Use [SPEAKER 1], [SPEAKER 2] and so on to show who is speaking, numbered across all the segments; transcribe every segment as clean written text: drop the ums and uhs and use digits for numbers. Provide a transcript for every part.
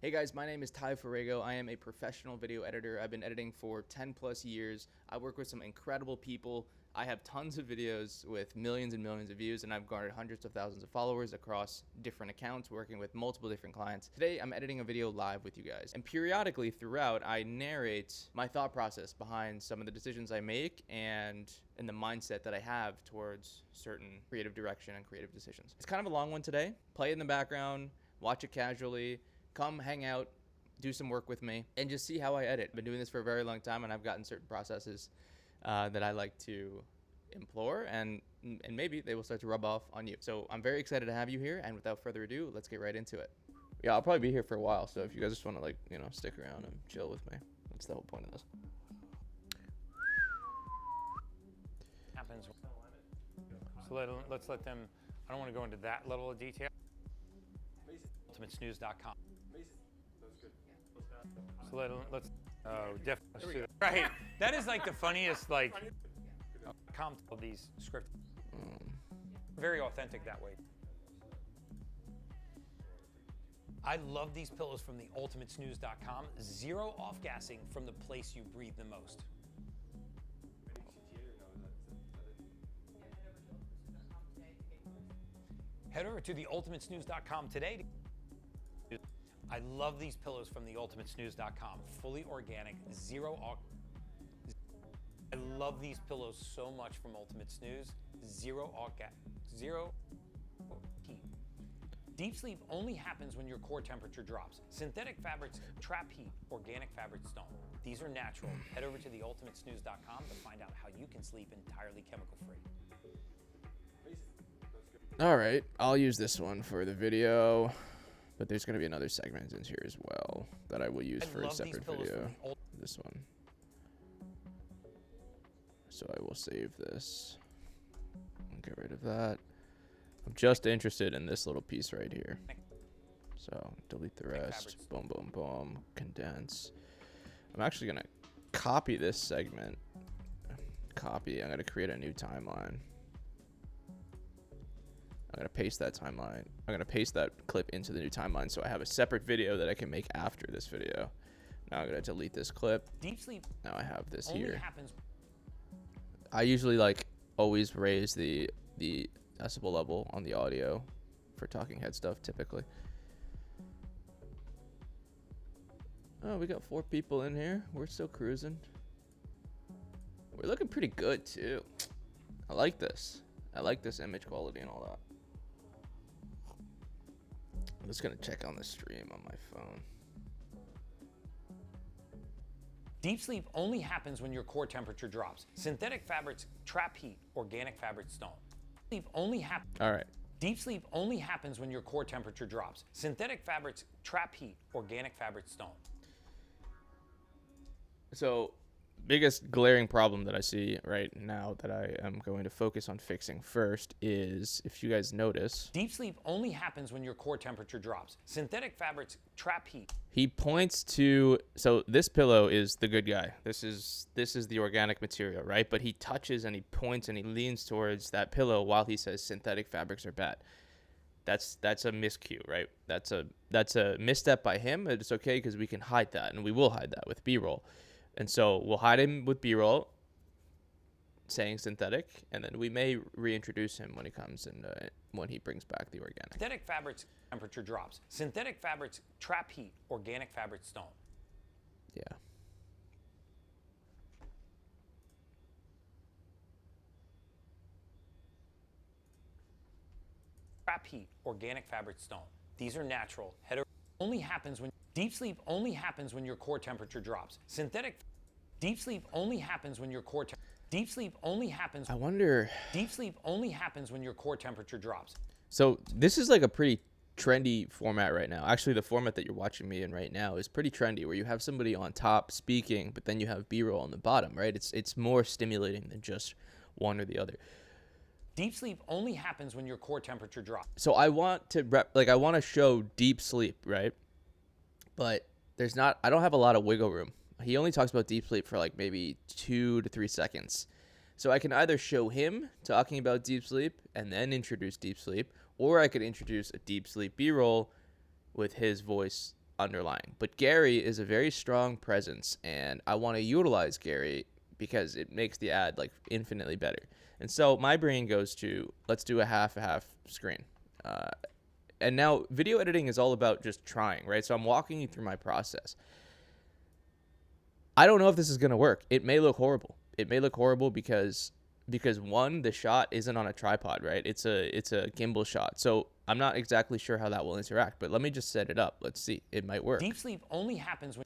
[SPEAKER 1] Hey guys, my name is Ty Farrago. I am a professional video editor. I've been editing for 10 plus years. I work with some incredible people. I have tons of videos with millions and millions of views, and I've garnered hundreds of thousands of followers across different accounts, working with multiple different clients. Today, I'm editing a video live with you guys. And periodically throughout, I narrate my thought process behind some of the decisions I make and the mindset that I have towards certain creative direction and creative decisions. It's kind of a long one today. Play it in the background, watch it casually. Come hang out, do some work with me, and just see how I edit. I've been doing this for a very long time, and I've gotten certain processes that I like to implore, and maybe they will start to rub off on you. So I'm very excited to have you here, and without further ado, let's get right into it. Yeah, I'll probably be here for a while, so if you guys just want to stick around and chill with me, that's the whole point of this.
[SPEAKER 2] Happens. So let's let them. I don't want to go into that level of detail. UltimateSnooze.com. So let's. Oh, definitely. Right. That is like the funniest com of these scripts. Very authentic that way. I love these pillows from the UltimateSnooze.com. Zero off-gassing from the place you breathe the most. Head over to the UltimateSnooze.com today. I love these pillows from the UltimateSnooze.com. Fully organic, zero off. I love these pillows so much from Ultimate Snooze. Zero heat. Deep sleep only happens when your core temperature drops. Synthetic fabrics trap heat. Organic fabrics don't. These are natural. Head over to the UltimateSnooze.com to find out how you can sleep entirely chemical-free.
[SPEAKER 1] All right, I'll use this one for the video, but there's going to be another segment in here as well that I will use for a separate video. This one. So I will save this and get rid of that. I'm just interested in this little piece right here. So delete the rest. Boom, boom, boom. Condense. I'm actually going to copy this segment. Copy. I'm going to create a new timeline. I'm going to paste that timeline. I'm going to paste that clip into the new timeline so I have a separate video that I can make after this video. Now I'm going to delete this clip.
[SPEAKER 2] Deep sleep.
[SPEAKER 1] Now I have this here. I usually always raise the decibel level on the audio for talking head stuff typically. Oh, we got 4 people in here. We're still cruising. We're looking pretty good too. I like this. I like this image quality and all that. I'm just going to check on the stream on my phone.
[SPEAKER 2] Deep sleep only happens when your core temperature drops. Synthetic fabrics trap heat. Organic fabrics don't. Sleep only happens.
[SPEAKER 1] All right.
[SPEAKER 2] Deep sleep only happens when your core temperature drops. Synthetic fabrics trap heat. Organic fabrics don't.
[SPEAKER 1] So, biggest glaring problem that I see right now that I am going to focus on fixing first is, if you guys notice,
[SPEAKER 2] deep sleep only happens when your core temperature drops. Synthetic fabrics trap heat.
[SPEAKER 1] He points to, so this pillow is the good guy. This is the organic material, right? But he touches and he points and he leans towards that pillow while he says synthetic fabrics are bad. That's a miscue, right? That's a misstep by him. It's okay because we can hide that, and we will hide that with B-roll. And so we'll hide him with B-roll saying synthetic, and then we may reintroduce him when he comes and when he brings back the organic.
[SPEAKER 2] Synthetic fabrics temperature drops. Synthetic fabrics trap heat. Organic fabrics don't.
[SPEAKER 1] Yeah.
[SPEAKER 2] Trap heat. Organic fabrics don't. These are natural. Only happens when deep sleep only happens when your core temperature drops. Deep sleep only happens when your core deep sleep only happens.
[SPEAKER 1] I wonder.
[SPEAKER 2] Deep sleep only happens when your core temperature drops.
[SPEAKER 1] So this is like a pretty trendy format right now. Actually, the format that you're watching me in right now is pretty trendy, where you have somebody on top speaking, but then you have B-roll on the bottom, right? It's more stimulating than just one or the other.
[SPEAKER 2] Deep sleep only happens when your core temperature drops.
[SPEAKER 1] So I want to I want to show deep sleep, right? But I don't have a lot of wiggle room. He only talks about deep sleep for maybe 2 to 3 seconds. So I can either show him talking about deep sleep and then introduce deep sleep, or I could introduce a deep sleep B-roll with his voice underlying. But Gary is a very strong presence, and I want to utilize Gary because it makes the ad like infinitely better. And so my brain goes to, let's do a half screen. And now video editing is all about just trying, right? So I'm walking you through my process. I don't know if this is going to work. It may look horrible. It may look horrible because one, the shot isn't on a tripod, right? It's a gimbal shot. So I'm not exactly sure how that will interact, but let me just set it up. Let's see. It might work.
[SPEAKER 2] Deep sleep only happens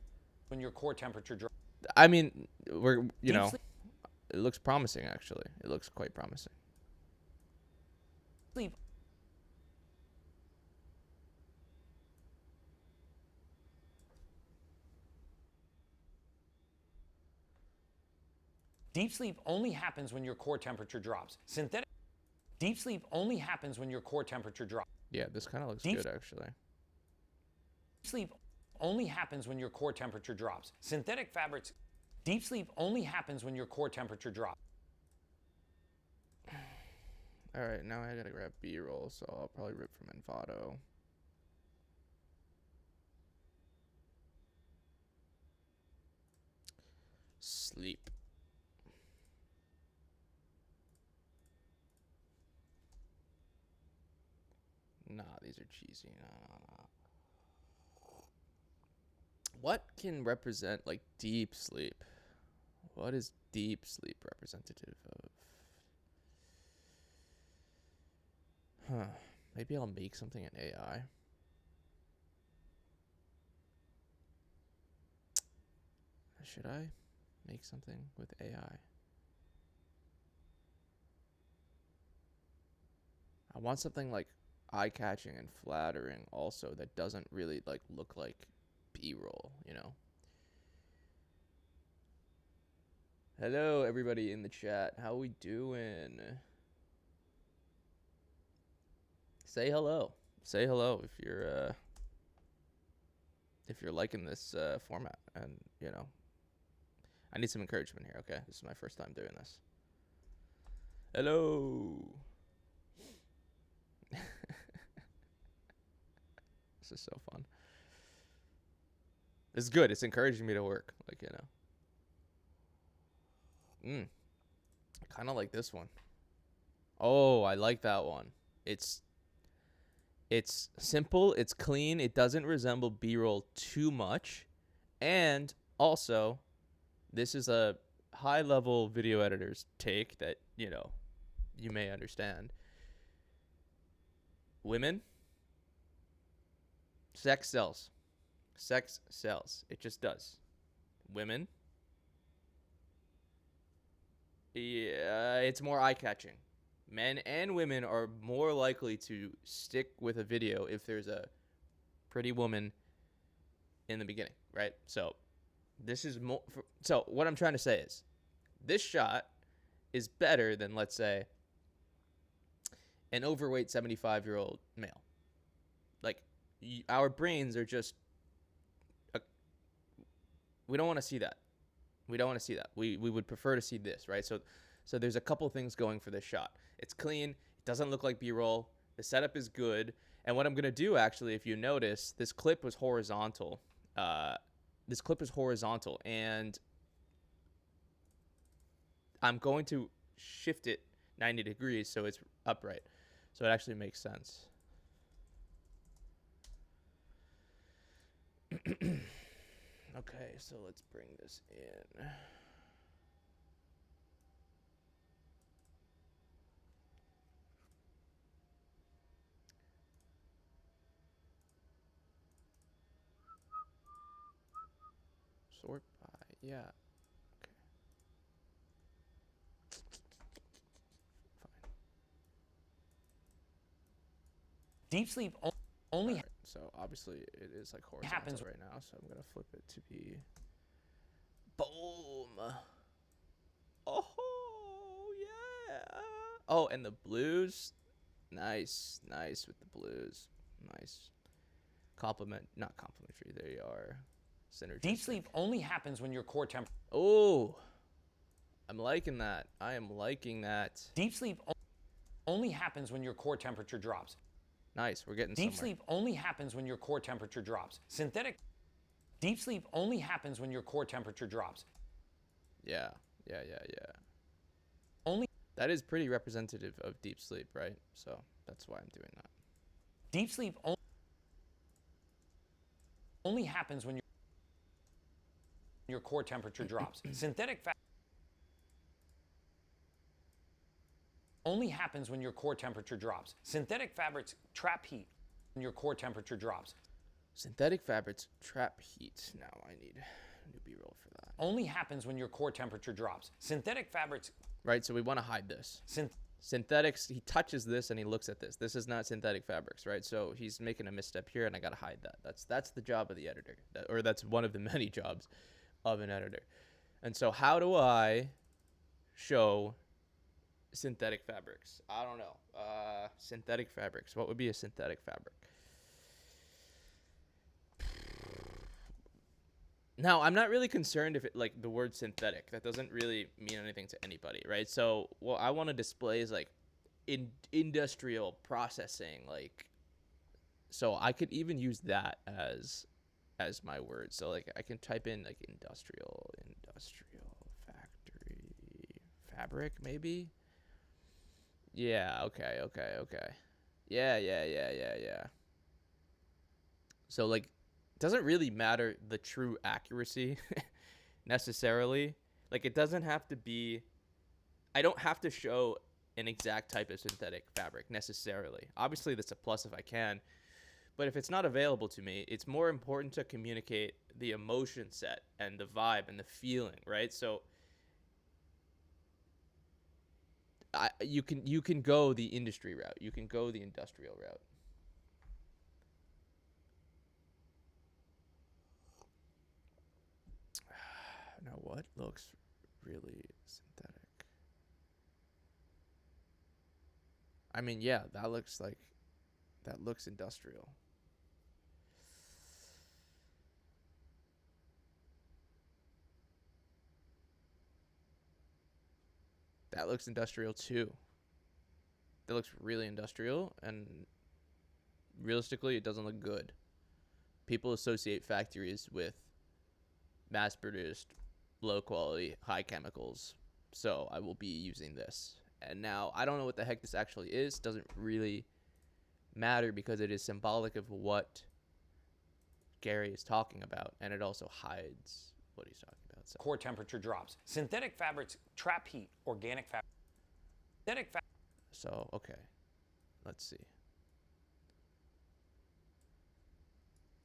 [SPEAKER 2] when your core temperature drops.
[SPEAKER 1] I mean, we're, you
[SPEAKER 2] Deep
[SPEAKER 1] know,
[SPEAKER 2] sleep-
[SPEAKER 1] it looks promising, actually. It looks quite promising.
[SPEAKER 2] Sleep. Deep sleep only happens when your core temperature drops. Synthetic deep sleep only happens when your core temperature drops.
[SPEAKER 1] Yeah, this kind of looks
[SPEAKER 2] Deep-
[SPEAKER 1] good, actually.
[SPEAKER 2] Sleep only happens when your core temperature drops. Synthetic fabrics. Deep sleep only happens when your core temperature drops.
[SPEAKER 1] All right, now I gotta grab B-roll, so I'll probably rip from Envato. Sleep. Nah, these are cheesy. Nah. What can represent like deep sleep? What is deep sleep representative of? Huh. Maybe I'll make something in AI. Should I make something with AI? I want something like eye-catching and flattering also that doesn't really like look like B-roll, you know? Hello, everybody in the chat. How we doing? Say hello. Say hello if you're liking this format, and you know, I need some encouragement here. Okay, this is my first time doing this. Hello. This is so fun. This is good. It's encouraging me to work. Like, you know. I kind of like this one. Oh, I like that one. It's simple. It's clean. It doesn't resemble B-roll too much. And also, this is a high-level video editor's take that, you know, you may understand. Women, sex sells. Sex sells. It just does. Women, yeah, it's more eye-catching. Men and women are more likely to stick with a video if there's a pretty woman in the beginning, right? So this is more. So what I'm trying to say is, this shot is better than, let's say, an overweight 75-year-old male. Like, our brains are just. We don't want to see that. We don't want to see that. We would prefer to see this, right? So there's a couple things going for this shot. It's clean. It doesn't look like B-roll. The setup is good. And what I'm going to do, actually, if you notice, this clip was horizontal. And I'm going to shift it 90 degrees so it's upright. So it actually makes sense. Okay, so let's bring this in. Sort by, yeah. Okay. Fine.
[SPEAKER 2] Deep sleep only
[SPEAKER 1] Right, so obviously it is like horizontal
[SPEAKER 2] happens
[SPEAKER 1] right now, so I'm gonna flip it to be boom. Oh yeah. Oh, and the blues, nice with the blues, nice. Not complimentary. There you are. Synergistic.
[SPEAKER 2] Deep sleep only happens when your core temperature.
[SPEAKER 1] Oh, I'm liking that. I am liking that.
[SPEAKER 2] Deep sleep only happens when your core temperature drops.
[SPEAKER 1] Nice. We're getting
[SPEAKER 2] Deep
[SPEAKER 1] somewhere.
[SPEAKER 2] sleep only happens when your core temperature drops. Deep sleep only happens when your core temperature drops.
[SPEAKER 1] Yeah.
[SPEAKER 2] Only
[SPEAKER 1] That is pretty representative of deep sleep, right? So that's why I'm doing that.
[SPEAKER 2] Deep sleep only happens when your core temperature drops. Synthetic fabric only happens when your core temperature drops. Synthetic fabrics trap heat when your core temperature drops.
[SPEAKER 1] Synthetic fabrics trap heat. Now I need a new B-roll for that.
[SPEAKER 2] Only happens when your core temperature drops. Synthetic fabrics.
[SPEAKER 1] Right, so we want to hide this. Synthetics, he touches this and he looks at this. This is not synthetic fabrics, right? So he's making a misstep here, and I got to hide that. That's the job of the editor, or that's one of the many jobs of an editor. And so how do I show synthetic fabrics? I don't know. Synthetic fabrics. What would be a synthetic fabric? Now, I'm not really concerned if it, like, the word synthetic, that doesn't really mean anything to anybody, right? So what I want to display is like industrial processing, like, so I could even use that as my word. So like I can type in like industrial factory fabric, maybe. Yeah, okay. Yeah. So like, it doesn't really matter the true accuracy necessarily. Like, it doesn't have to be, I don't have to show an exact type of synthetic fabric necessarily. Obviously that's a plus if I can, but if it's not available to me, it's more important to communicate the emotion set and the vibe and the feeling, right? So you can go the industry route. You can go the industrial route. Now, what looks really synthetic? I mean, yeah, that looks industrial. That looks industrial too. That looks really industrial, and realistically, it doesn't look good. People associate factories with mass-produced, low-quality, high chemicals, so I will be using this. And now, I don't know what the heck this actually is. Doesn't really matter because it is symbolic of what Gary is talking about, and it also hides what he's talking about. So.
[SPEAKER 2] Core temperature drops. Synthetic fabrics trap heat. Organic fabric.
[SPEAKER 1] So, okay. Let's see.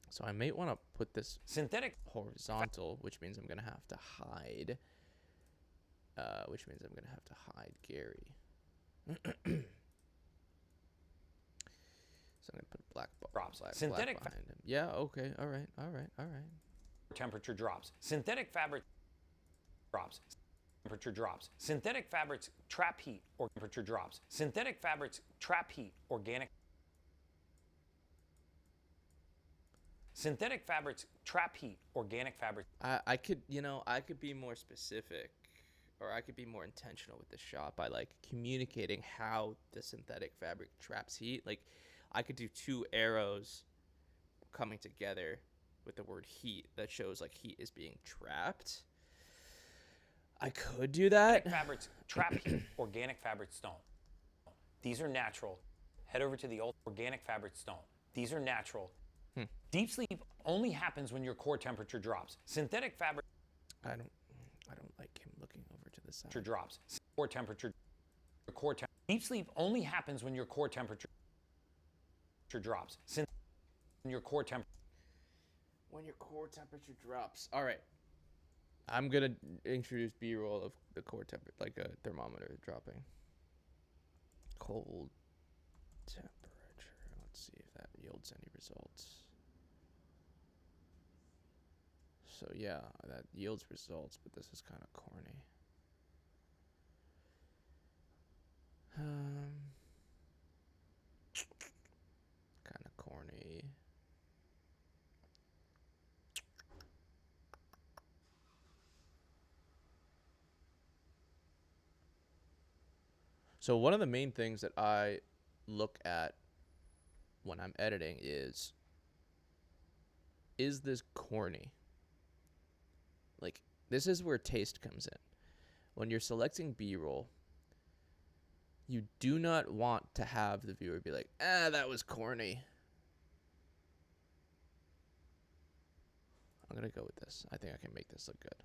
[SPEAKER 1] So I may want to put this
[SPEAKER 2] synthetic
[SPEAKER 1] horizontal, which means I'm going to have to hide. Gary. So I'm going to put a black
[SPEAKER 2] synthetic
[SPEAKER 1] black behind him. Yeah, okay. All right.
[SPEAKER 2] Temperature drops. Synthetic fabric drops. Temperature drops. Synthetic fabrics trap heat or temperature drops. Synthetic fabrics trap heat. Organic. Synthetic fabrics trap heat. Organic fabric.
[SPEAKER 1] I could be more specific, or I could be more intentional with this shot by like communicating how the synthetic fabric traps heat. Like, I could do two arrows coming together with the word heat that shows like heat is being trapped. I could do that.
[SPEAKER 2] Fabrics trap heat. Organic fabrics don't. These are natural. Head over to the organic fabrics don't. These are natural. Deep sleep only happens when your core temperature drops. Synthetic fabric.
[SPEAKER 1] I don't like him looking over to the side.
[SPEAKER 2] Drops. Core temperature. Deep sleep only happens when your core temperature drops. When your core
[SPEAKER 1] temperature drops. All right. I'm gonna introduce B-roll of the core temperature, like a thermometer dropping. Cold temperature. Let's see if that yields any results. So yeah, that yields results, but this is kind of corny. Kind of corny. So one of the main things that I look at when I'm editing is this corny? Like, this is where taste comes in. When you're selecting B-roll, you do not want to have the viewer be like, that was corny. I'm going to go with this. I think I can make this look good.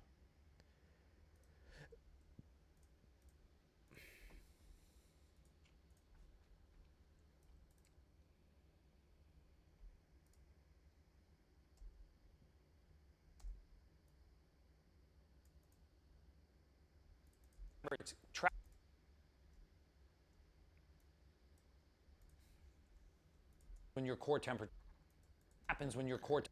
[SPEAKER 2] When your core temperature happens when your core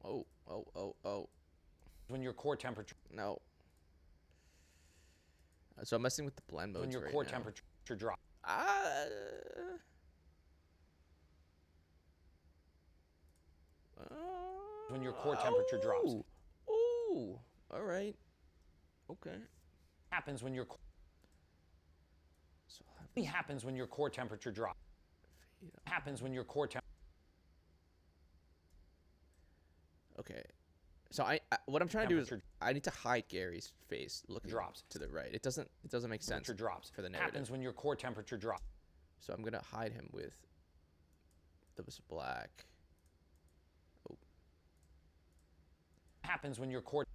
[SPEAKER 1] Oh.
[SPEAKER 2] when your core temperature
[SPEAKER 1] No. So I'm messing with the blend modes
[SPEAKER 2] when your
[SPEAKER 1] right
[SPEAKER 2] core
[SPEAKER 1] now.
[SPEAKER 2] temperature drops. When your core temperature drops.
[SPEAKER 1] Oh, all right. Okay.
[SPEAKER 2] Happens when your
[SPEAKER 1] So
[SPEAKER 2] only happens when your core temperature drops. Happens when your core temperature.
[SPEAKER 1] Okay. So I what I'm trying to do is I need to hide Gary's face looking
[SPEAKER 2] Drops.
[SPEAKER 1] to the right. It doesn't make sense
[SPEAKER 2] Drops.
[SPEAKER 1] for the narrative.
[SPEAKER 2] Happens when your core temperature drops.
[SPEAKER 1] So I'm gonna hide him with this black. Oh.
[SPEAKER 2] Happens when your core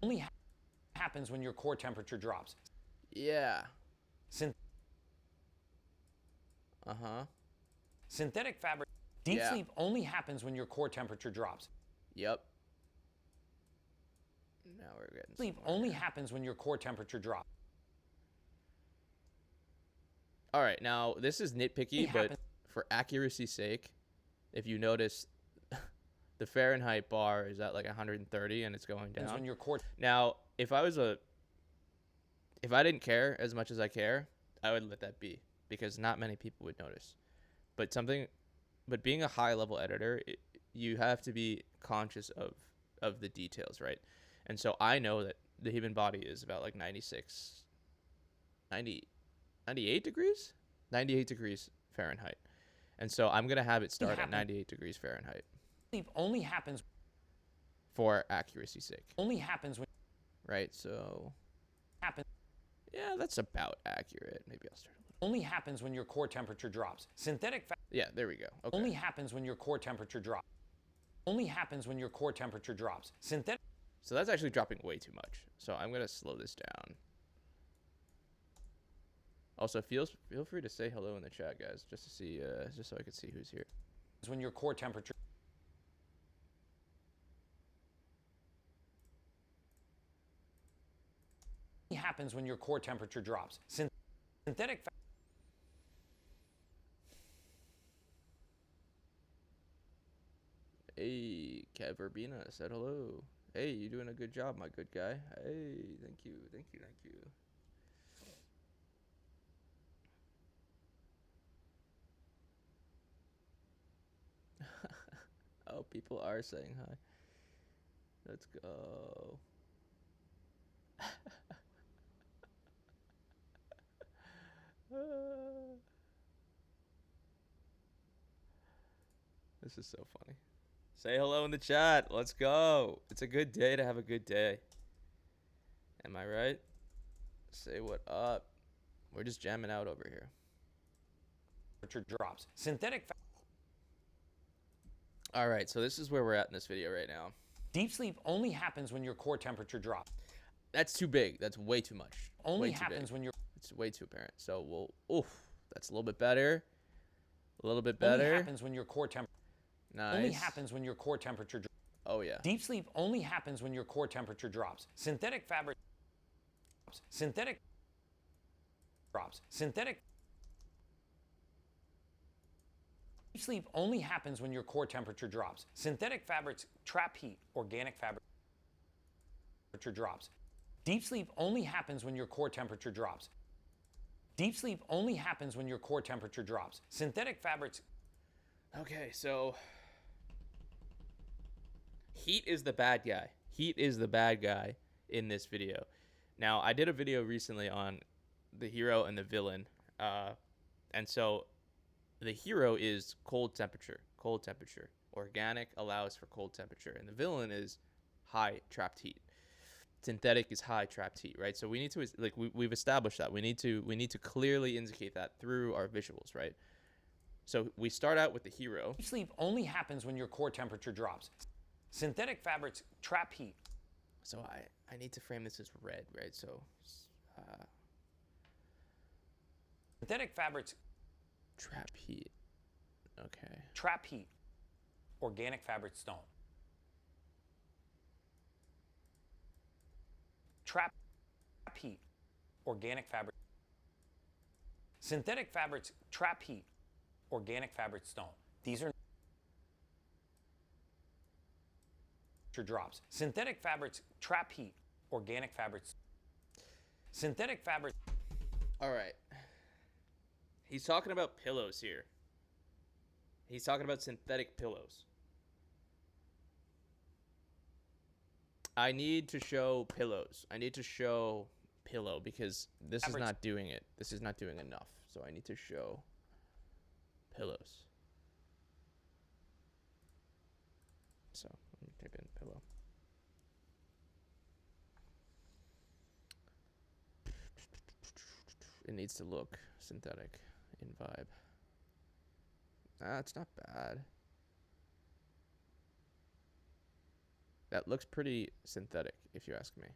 [SPEAKER 2] only happens when your core temperature drops.
[SPEAKER 1] Yeah.
[SPEAKER 2] Syn- Synthetic fabric. Deep sleep only happens when your core temperature drops.
[SPEAKER 1] Yep. Now we're getting
[SPEAKER 2] Sleep only happens when your core temperature drops.
[SPEAKER 1] All right, now this is nitpicky, but for accuracy's sake, if you notice, the Fahrenheit bar is at like 130 and it's going down.
[SPEAKER 2] When your core
[SPEAKER 1] Now, if I didn't care as much as I care, I would let that be because not many people would notice. But being a high-level editor, you have to be conscious of the details, right? And so I know that the human body is about like 98 degrees? 98 degrees Fahrenheit. And so I'm going to have it start at 98 degrees Fahrenheit.
[SPEAKER 2] Sleep only happens
[SPEAKER 1] for accuracy's sake.
[SPEAKER 2] Only happens when
[SPEAKER 1] right, so
[SPEAKER 2] happen.
[SPEAKER 1] Yeah, that's about accurate. Maybe I'll start a little.
[SPEAKER 2] Only happens when your core temperature drops. Synthetic
[SPEAKER 1] Yeah, there we go. Okay.
[SPEAKER 2] Only happens when your core temperature drops. Only happens when your core temperature drops. Synthetic
[SPEAKER 1] So that's actually dropping way too much. So I'm going to slow this down. Also, feel free to say hello in the chat, guys, just to see, just so I can see who's here.
[SPEAKER 2] When your core temperature happens when your core temperature drops. Synthetic.
[SPEAKER 1] Hey, Kev Urbina said hello. Hey, you doing a good job, my good guy. Hey, thank you. Oh, people are saying hi. Let's go. This is so funny. Say hello in the chat. Let's go. It's a good day to have a good day. Am I right? Say what up. We're just jamming out over here.
[SPEAKER 2] Temperature drops. Synthetic.
[SPEAKER 1] All right, so this is where we're at in this video right now.
[SPEAKER 2] Deep sleep only happens when your core temperature drops.
[SPEAKER 1] That's too big. That's way too much.
[SPEAKER 2] Only
[SPEAKER 1] way
[SPEAKER 2] happens when your
[SPEAKER 1] It's way too apparent. So we'll that's a little bit better. A little bit better.
[SPEAKER 2] Only happens when your core temperature.
[SPEAKER 1] Nice.
[SPEAKER 2] Only happens when your core temperature drops.
[SPEAKER 1] Oh yeah.
[SPEAKER 2] Deep sleep only happens when your core temperature drops. Synthetic fabric drops. Synthetic drops. Synthetic Deep sleep only happens when your core temperature drops. Synthetic fabrics trap heat. Organic fabric temperature drops. Deep sleep only happens when your core temperature drops. Deep sleep only happens when your core temperature drops. Synthetic fabrics.
[SPEAKER 1] Okay, so heat is the bad guy. Heat is the bad guy in this video. Now, I did a video recently on the hero and the villain. And so the hero is cold temperature. Cold temperature. Organic allows for cold temperature. And the villain is high trapped heat. Synthetic is high trapped heat, right? So we need to, like, we've established that. We need to clearly indicate that through our visuals, right? So we start out with the hero.
[SPEAKER 2] Sleep only happens when your core temperature drops. Synthetic fabrics trap heat.
[SPEAKER 1] So I need to frame this as red, right? So
[SPEAKER 2] Synthetic fabrics
[SPEAKER 1] trap heat. Okay.
[SPEAKER 2] trap heat. Organic fabrics don't. Trap heat. Organic fabric. Synthetic fabrics trap heat. Organic fabrics don't. These are drops. Synthetic fabrics trap heat. Organic fabrics. Synthetic fabrics.
[SPEAKER 1] All right. He's talking about pillows here. He's talking about synthetic pillows. I need to show pillows. I need to show pillow because this is not doing it. This is not doing enough. So I need to show pillows. So let me type in pillow. It needs to look synthetic in vibe. It's not bad. That looks pretty synthetic, if you ask me.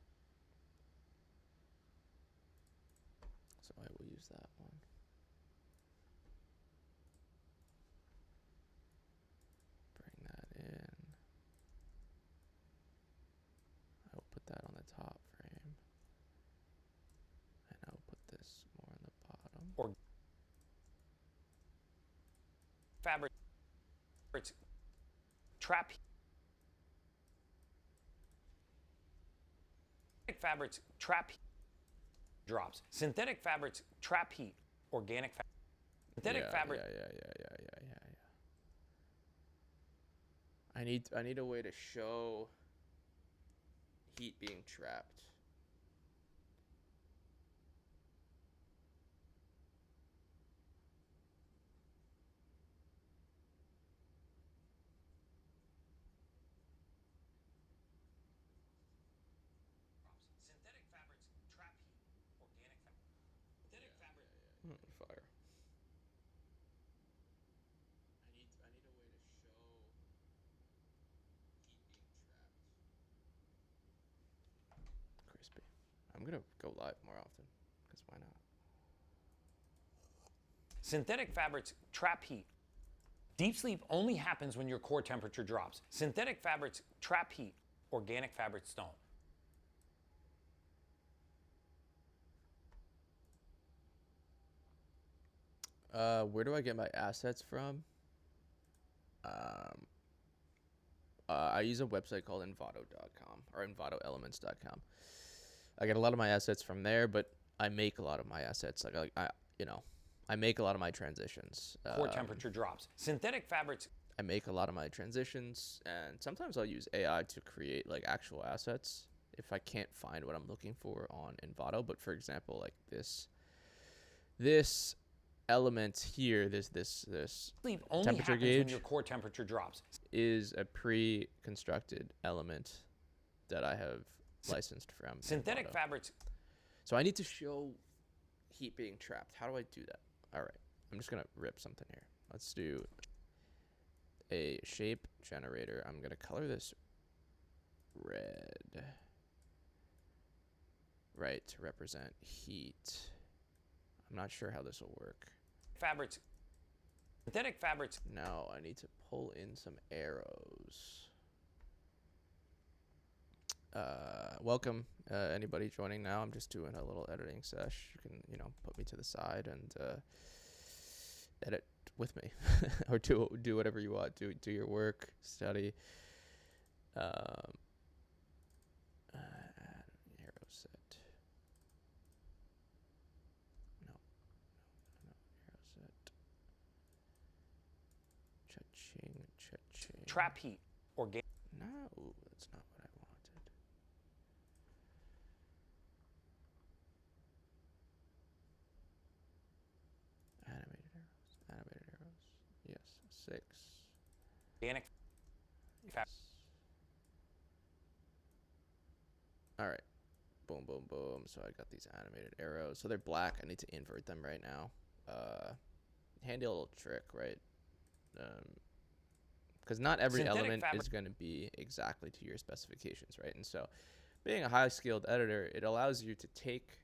[SPEAKER 1] So I will use that one. Bring that in. I will put that on the top frame. And I will put this more on the bottom.
[SPEAKER 2] Or fabric trap heat. Fabrics trap heat. Drops. Synthetic fabrics trap heat. Organic synthetic fabric.
[SPEAKER 1] Yeah. I need a way to show heat being trapped.
[SPEAKER 2] Synthetic fabrics trap heat. Organic synthetic fabric.
[SPEAKER 1] Fire. I need a way to show heat being trapped. Crispy. I'm gonna go live more often, because why not?
[SPEAKER 2] Synthetic fabrics trap heat. Deep sleep only happens when your core temperature drops. Synthetic fabrics trap heat. Organic fabrics don't.
[SPEAKER 1] Where do I get my assets from? I use a website called Envato.com or EnvatoElements.com. I get a lot of my assets from there, but I make a lot of my assets. I make a lot of my transitions.
[SPEAKER 2] Core temperature drops. Synthetic fabrics.
[SPEAKER 1] I make a lot of my transitions, and sometimes I'll use AI to create like actual assets if I can't find what I'm looking for on Envato. But for example, like this element here, this
[SPEAKER 2] Sleep only
[SPEAKER 1] temperature
[SPEAKER 2] happens
[SPEAKER 1] gauge
[SPEAKER 2] when your core temperature drops.
[SPEAKER 1] is a pre-constructed element that I have licensed from
[SPEAKER 2] Synthetic
[SPEAKER 1] Envato.
[SPEAKER 2] fabrics.
[SPEAKER 1] So I need to show heat being trapped. How do I do that? All right, I'm just gonna rip something here. Let's do a shape generator. I'm gonna color this red, right, to represent heat. I'm not sure how this will work.
[SPEAKER 2] Fabrics. Synthetic fabrics.
[SPEAKER 1] Now I need to pull in some arrows. Welcome, anybody joining now. I'm just doing a little editing sesh. You can, put me to the side and edit with me, or do whatever you want. Do your work, study. Add an arrow set. No, arrow set. Cha-ching.
[SPEAKER 2] Trap heat. Organic.
[SPEAKER 1] No, that's not what I wanted. 6.
[SPEAKER 2] Organic.
[SPEAKER 1] All right. Boom, boom, boom. So I got these animated arrows. So they're black. I need to invert them right now. Handy little trick, right? Because not every element is going to be exactly to your specifications, right? And so being a high-skilled editor, it allows you to take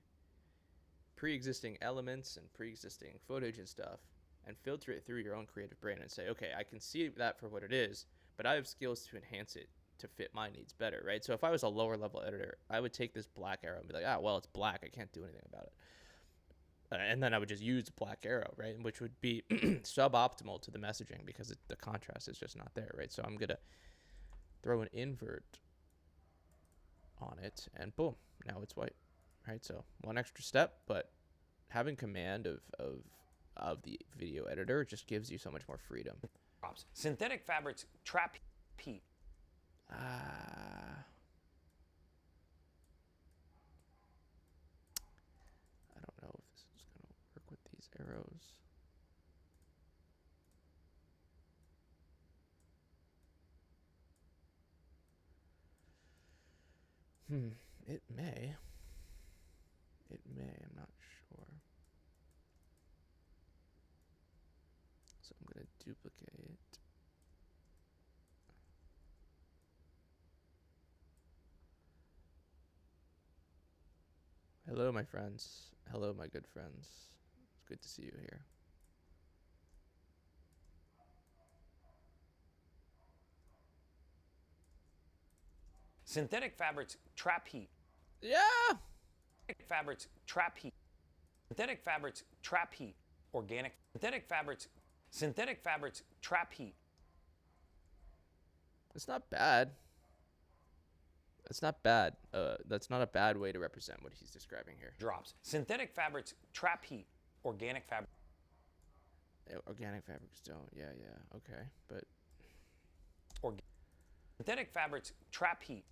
[SPEAKER 1] pre-existing elements and pre-existing footage and stuff and filter it through your own creative brain and say, okay, I can see that for what it is, but I have skills to enhance it to fit my needs better, right? So if I was a lower level editor, I would take this black arrow and be like, well, it's black. I can't do anything about it. And then I would just use black arrow, right? Which would be suboptimal to the messaging because the contrast is just not there, right? So I'm going to throw an invert on it and boom, now it's white, right? So one extra step, but having command of the video editor just gives you so much more freedom.
[SPEAKER 2] Synthetic fabrics trap heat.
[SPEAKER 1] I don't know if this is going to work with these arrows. It may. It may. I'm not sure. So I'm going to duplicate. Hello, my friends. Hello, my good friends. It's good to see you here.
[SPEAKER 2] Synthetic fabrics trap heat.
[SPEAKER 1] Yeah.
[SPEAKER 2] Synthetic fabrics trap heat. Synthetic fabrics trap heat. Organic. Synthetic fabrics trap heat.
[SPEAKER 1] It's not bad. It's not bad. That's not a bad way to represent what he's describing here.
[SPEAKER 2] Drops. Synthetic fabrics trap heat. Organic fabric.
[SPEAKER 1] Organic fabrics don't. Yeah. Okay, but
[SPEAKER 2] synthetic fabrics trap heat.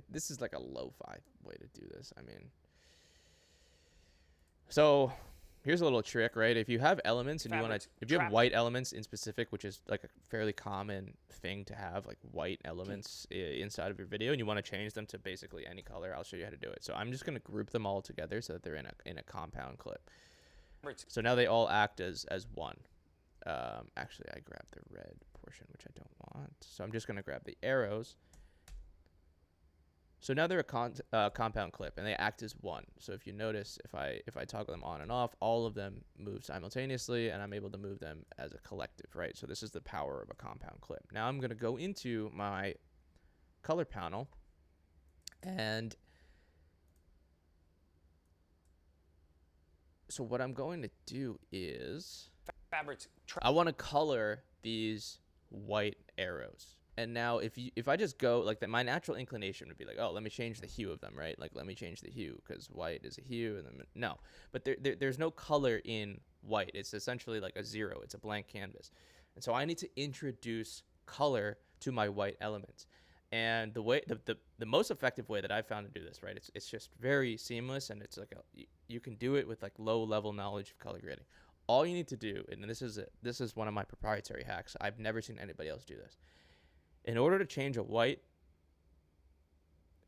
[SPEAKER 1] This is like a lo-fi way to do this. I mean, so here's a little trick, right? If you have elements and if you have white elements in specific, which is like a fairly common thing to have, like white elements inside of your video, and you want to change them to basically any color, I'll show you how to do it. So I'm just going to group them all together so that they're in a compound clip. So now they all act as one. Actually, I grabbed the red portion, which I don't want. So I'm just going to grab the arrows. So now they're a compound clip, and they act as one. So if you notice, if I toggle them on and off, all of them move simultaneously, and I'm able to move them as a collective, right? So this is the power of a compound clip. Now I'm going to go into my color panel, and so what I'm going to do is I want to color these white arrows. And now if I just go like that, my natural inclination would be like, oh, let me change the hue of them, right? Like, let me change the hue because white is a hue. And then no, but there's no color in white. It's essentially like a 0. It's a blank canvas. And so I need to introduce color to my white elements. And the way the most effective way that I've found to do this, right? It's just very seamless, and it's like you can do it with like low level knowledge of color grading. All you need to do, and this is one of my proprietary hacks. I've never seen anybody else do this. In order to change a white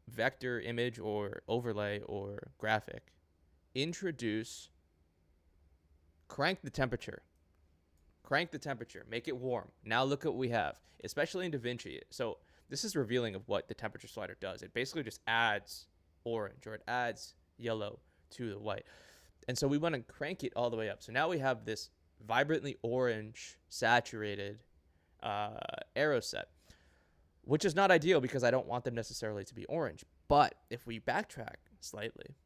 [SPEAKER 1] vector image or overlay or graphic, crank the temperature, make it warm. Now look at what we have, especially in DaVinci. So this is revealing of what the temperature slider does. It basically just adds orange or it adds yellow to the white. And so we want to crank it all the way up. So now we have this vibrantly orange saturated arrow set, which is not ideal because I don't want them necessarily to be orange. But if we backtrack slightly,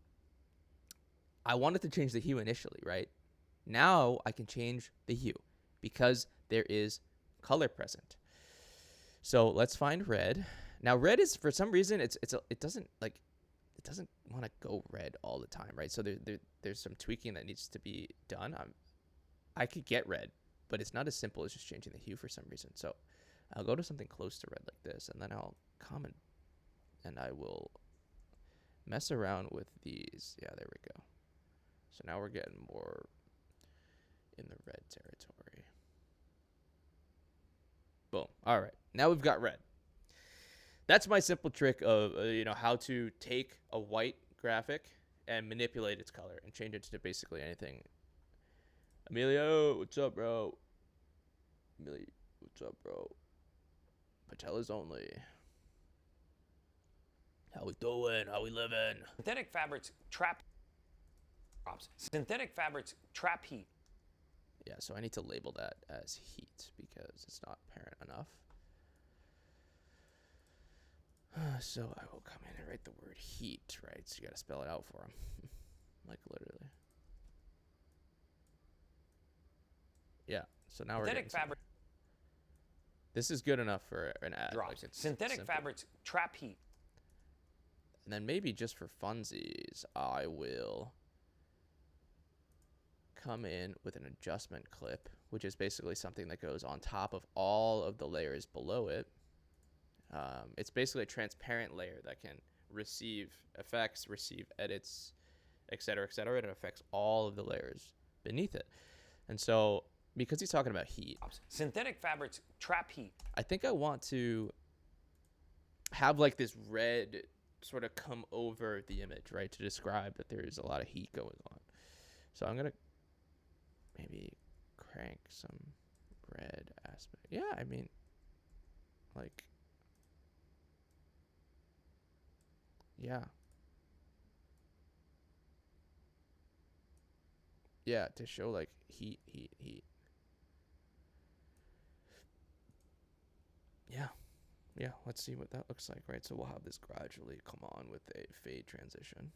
[SPEAKER 1] I wanted to change the hue initially, right? Now I can change the hue because there is color present. So let's find red. Now red is, for some reason, it doesn't want to go red all the time, right? So there's some tweaking that needs to be done. I could get red, but it's not as simple as just changing the hue for some reason. So I'll go to something close to red like this, and then I'll comment, and I will mess around with these. Yeah, there we go. So now we're getting more in the red territory. Boom. All right. Now we've got red. That's my simple trick of how to take a white graphic and manipulate its color and change it to basically anything. Emilio, what's up, bro? Emilio, what's up, bro? Patellas only. How we doing? How we living?
[SPEAKER 2] Synthetic fabrics trap drops. Synthetic fabrics trap heat.
[SPEAKER 1] Yeah, so I need to label that as heat because it's not apparent enough. So I will come in and write the word heat, right? So you got to spell it out for him. Like literally. Yeah, so now we're getting
[SPEAKER 2] Synthetic fabric
[SPEAKER 1] This is good enough for an ad.
[SPEAKER 2] drops.
[SPEAKER 1] Like, it's
[SPEAKER 2] Synthetic
[SPEAKER 1] simple.
[SPEAKER 2] fabrics trap heat.
[SPEAKER 1] And then maybe just for funsies, I will come in with an adjustment clip, which is basically something that goes on top of all of the layers below it. It's basically a transparent layer that can receive effects, receive edits, etc., etc. And it affects all of the layers beneath it. And so, because he's talking about heat,
[SPEAKER 2] Synthetic fabrics trap heat.
[SPEAKER 1] I think I want to have like this red sort of come over the image, right, to describe that there's a lot of heat going on. So I'm going to maybe crank some red aspect. Yeah, I mean, like, yeah. Yeah, to show like heat. Yeah, let's see what that looks like, right? So we'll have this gradually come on with a fade transition.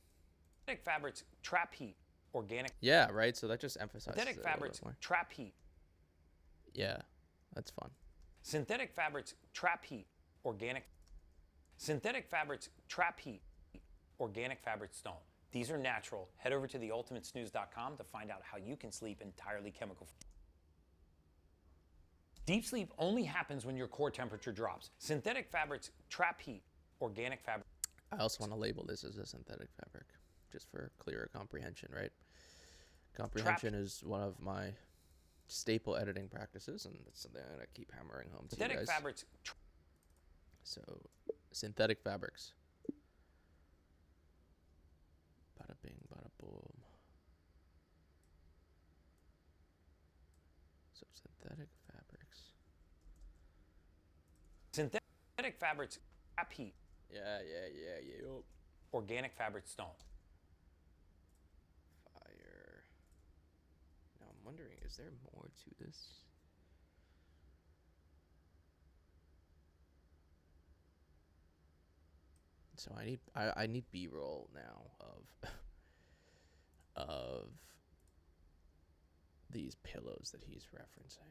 [SPEAKER 2] Synthetic fabrics trap heat. Organic.
[SPEAKER 1] Yeah, right? So that just emphasizes
[SPEAKER 2] Synthetic
[SPEAKER 1] it a little
[SPEAKER 2] fabrics
[SPEAKER 1] bit more.
[SPEAKER 2] trap heat.
[SPEAKER 1] Yeah, that's fun.
[SPEAKER 2] Synthetic fabrics trap heat. Organic. Synthetic fabrics trap heat. Organic fabric stone. These are natural. Head over to theultimatesnooze.com to find out how you can sleep entirely chemical free. Deep sleep only happens when your core temperature drops. Synthetic fabrics trap heat. Organic fabric.
[SPEAKER 1] I also want to label this as a synthetic fabric, just for clearer comprehension, right? Comprehension is one of my staple editing practices, and that's something I'm going to keep hammering home to you
[SPEAKER 2] Synthetic
[SPEAKER 1] guys.
[SPEAKER 2] fabrics.
[SPEAKER 1] So, synthetic fabrics. Bada bing, bada boom. So, synthetic fabrics.
[SPEAKER 2] Synthetic fabrics trap heat.
[SPEAKER 1] Yeah.
[SPEAKER 2] Organic fabric stone.
[SPEAKER 1] Fire. Now, I'm wondering, is there more to this? So I need B-roll now of these pillows that he's referencing.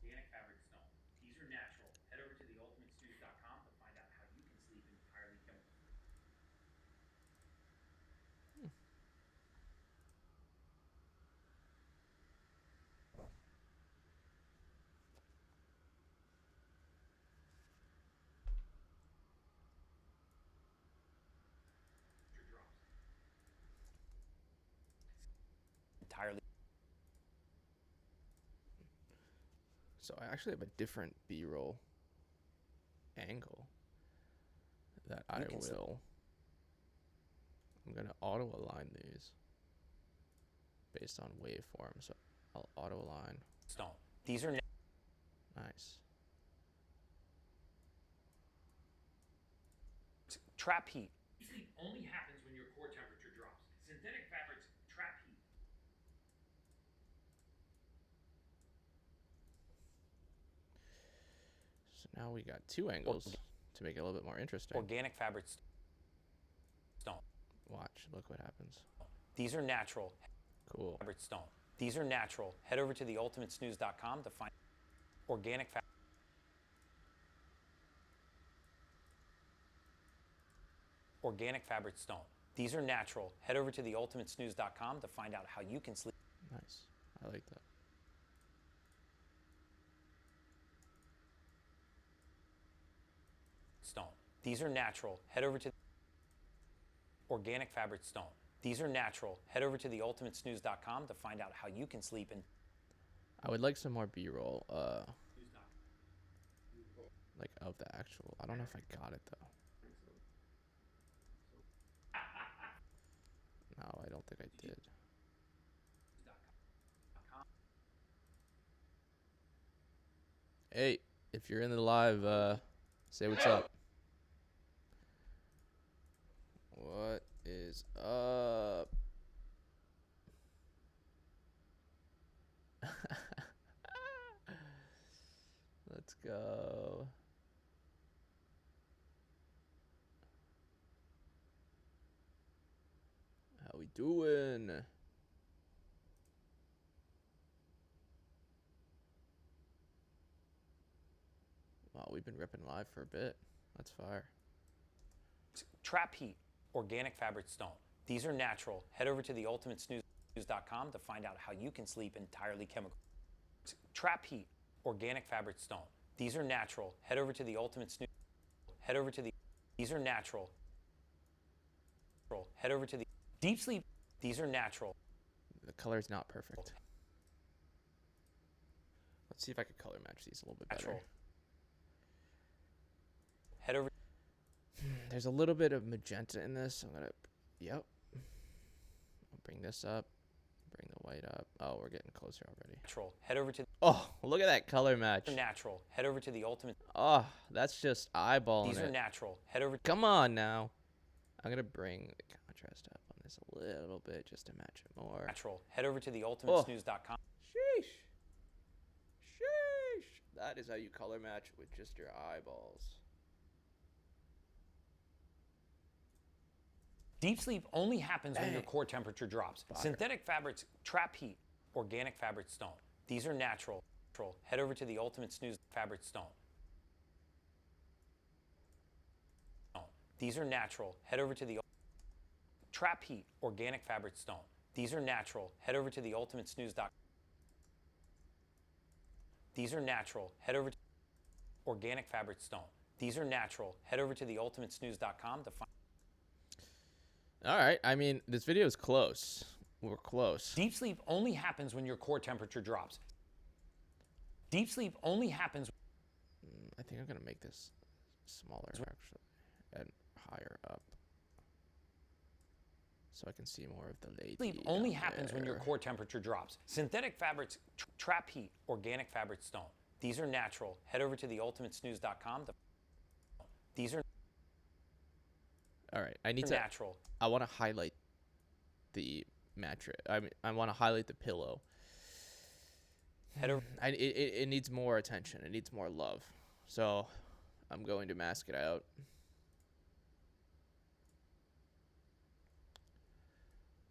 [SPEAKER 2] Organic fabric stone. These are natural. Head over to theultimatesnooze.com to find out how you can sleep entirely chemical free. Entirely.
[SPEAKER 1] So I actually have a different B-roll angle that I will. I'm gonna auto align these based on waveform. So I'll auto align.
[SPEAKER 2] Stone. These are
[SPEAKER 1] Nice.
[SPEAKER 2] trap heat. Sleep only happens when your core temperature drops. Synthetic fabrics trap heat.
[SPEAKER 1] So now we got two angles to make it a little bit more interesting.
[SPEAKER 2] Organic fabric stone.
[SPEAKER 1] Watch, look what happens.
[SPEAKER 2] These are natural.
[SPEAKER 1] Cool.
[SPEAKER 2] Fabric stone. These are natural. Head over to theultimatesnooze.com to find organic fabric. Organic fabric stone. These are natural. Head over to theultimatesnooze.com to find out how you can sleep.
[SPEAKER 1] Nice. I like that.
[SPEAKER 2] Stone. These are natural. Head over to organic fabric stone. These are natural. Head over to theultimatesnooze.com to find out how you can sleep in.
[SPEAKER 1] I would like some more B-roll, like of the actual. I don't know if I got it though. No, I don't think I did. Hey, if you're in the live, say what's up. What is up? Let's go. How we doing? Wow, we've been ripping live for a bit. That's fire.
[SPEAKER 2] Trap Heat Organic Fabric Stone. These are natural. Head over to theultimatesnooze.com to find out how you can sleep entirely chemical. Trap Heat Organic Fabric Stone. These are natural. Head over to theultimatesnooze. Head over to the. These are natural. Head over to the Deep Sleep. These are natural.
[SPEAKER 1] The color's not perfect. Let's see if I could color match these a little bit better.
[SPEAKER 2] Natural. Head over.
[SPEAKER 1] There's a little bit of magenta in this. I'm gonna, yep. I'll bring this up. Bring the white up. Oh, we're getting closer already.
[SPEAKER 2] Natural. Head over to.
[SPEAKER 1] Oh, look at that color match.
[SPEAKER 2] Natural. Head over to the ultimate.
[SPEAKER 1] Oh, that's just eyeballing
[SPEAKER 2] These are
[SPEAKER 1] it.
[SPEAKER 2] natural. Head over.
[SPEAKER 1] Come on now. I'm gonna bring the contrast up on this a little bit just to match it more.
[SPEAKER 2] Natural. Head over to theultimatesnooze.com.
[SPEAKER 1] Sheesh. Sheesh. That is how you color match with just your eyeballs.
[SPEAKER 2] Deep sleep only happens when your core temperature drops.
[SPEAKER 1] Fire.
[SPEAKER 2] Synthetic fabrics trap heat. Organic fabric stone. These are natural. Head over to the Ultimate Snooze Fabric Stone. These are natural. Head over to the Trap Heat Organic Fabric Stone. These are natural. Head over to the ultimatesnooze.com. These are natural. Head over to Organic Fabric Stone. These are natural. Head over to the ultimatesnooze.com to find.
[SPEAKER 1] All right. I mean, this video is close. We're close.
[SPEAKER 2] Deep sleep only happens when your core temperature drops. Deep sleep only happens.
[SPEAKER 1] I think I'm going to make this smaller, actually, and higher up. So I can see more of the lady.
[SPEAKER 2] Sleep only happens when your core temperature drops. Synthetic fabrics trap heat. Organic fabric stone. These are natural. Head over to the ultimatesnooze.com. These are
[SPEAKER 1] all right. I need to
[SPEAKER 2] natural.
[SPEAKER 1] I want to highlight the mattress. I want to highlight the pillow.
[SPEAKER 2] Head over.
[SPEAKER 1] It needs more attention. It needs more love. So I'm going to mask it out.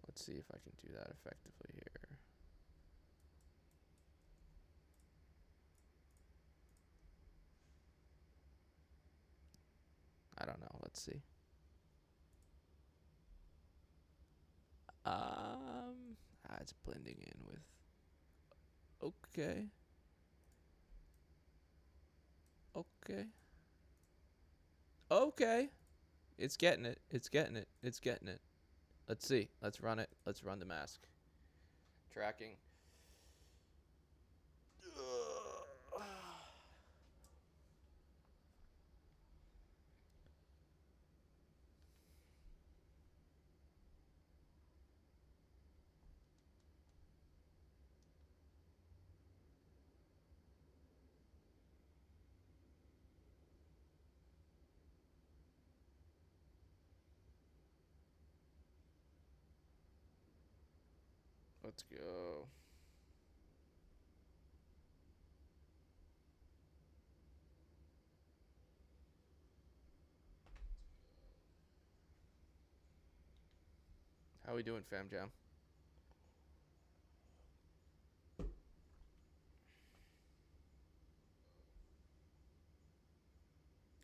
[SPEAKER 1] Let's see if I can do that effectively here. I don't know. Let's see. It's blending in with. Okay. Okay. Okay. It's getting it. It's getting it. It's getting it. Let's see. Let's run it. Let's run the mask. Tracking. Let's go. How we doing, fam jam?